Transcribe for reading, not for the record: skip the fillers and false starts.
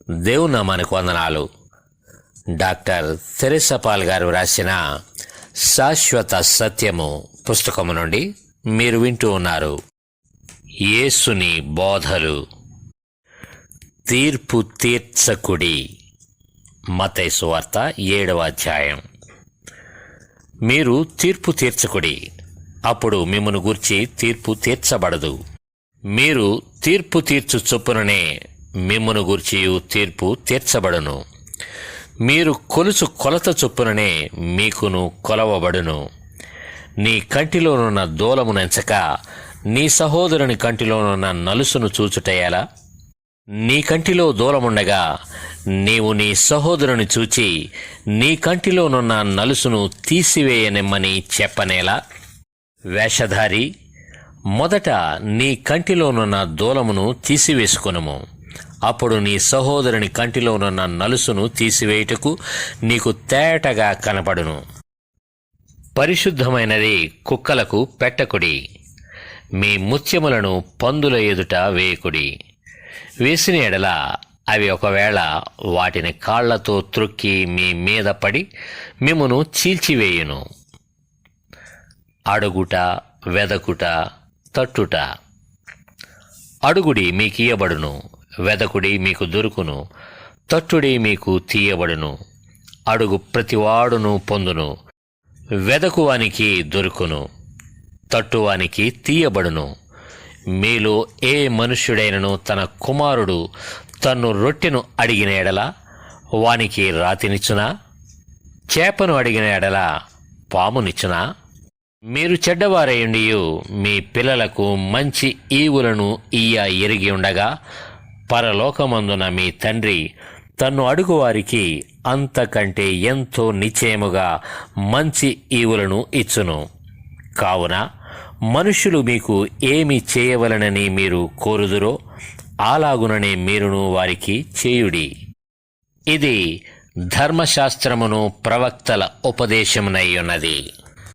దేవుని నామానికి వందనాలు. డాక్టర్ తెరెసా పాల్ గారు రాసిన శాశ్వత సత్యము పుస్తకము నుండి మీరు వింటూ ఉన్నారు. యేసుని బోధలు. తీర్పు తీర్చకుడి. మత్తయి సువార్త 7వ అధ్యాయం. మీరు తీర్పు తీర్చకుడి, అప్పుడు మిమ్మును గూర్చి తీర్పు తీర్చబడదు. మీరు తీర్పు తీర్చు చొప్పుననే మిమ్మును గూర్చియు తీర్పు తీర్చబడును. మీరు కొలుచు కొలత చొప్పుననే మీకును కొలవబడును. నీ కంటిలోనున్న దూలమునెంచక నీ సహోదరుని కంటిలోనున్న నలుసును చూచుటయేలా? నీ కంటిలో దూలముండగా నీవు నీ సహోదరుని చూచి నీ కంటిలోనున్న నలుసును తీసివేయనిమ్మని చెప్పనేలా? వేషధారి, మొదట నీ కంటిలోనున్న దూలమును తీసివేసుకొనుము, అప్పుడు నీ సహోదరుని కంటిలోనున్న నలుసును తీసివేయుటకు నీకు తేటగా కనపడును. పరిశుద్ధమైనది కుక్కలకు పెట్టకుడి. మీ ముత్యములను పందుల ఎదుట వేయకుడి. వేసిన ఎడల అవి ఒకవేళ వాటిని కాళ్లతో త్రొక్కి మీ మీద పడి మిమ్మును చీల్చివేయును. అడుగుట, వెదకుట, తట్టుట. అడుగుడి, మీకియ్యబడును. వెదకుడి, మీకు దొరుకును. తట్టుడి, మీకు తీయబడును. అడుగు ప్రతివాడును పొందును. వెదకువానికి దొరుకును. తట్టువానికి తీయబడును. మీలో ఏ మనుష్యుడైనను తన కుమారుడు తన్ను రొట్టెను అడిగిన ఎడల వానికి రాతినిచ్చునా? చేపను అడిగిన ఎడల పామునిచ్చునా? మీరు చెడ్డవారయుండియు మీ పిల్లలకు మంచి ఈవులను ఎరిగి ఉండగా పరలోకమందున మీ తండ్రి తన్ను అడుగువారికి అంతకంటే ఎంతో నిశ్చయముగా మంచి ఈవులను ఇచ్చును. కావున మనుష్యులు మీకు ఏమి చేయవలనని మీరు కోరుదురో అలాగుననే మీరును వారికి చేయుడి. ఇది ధర్మశాస్త్రమును ప్రవక్తల ఉపదేశమునై ఉన్నది.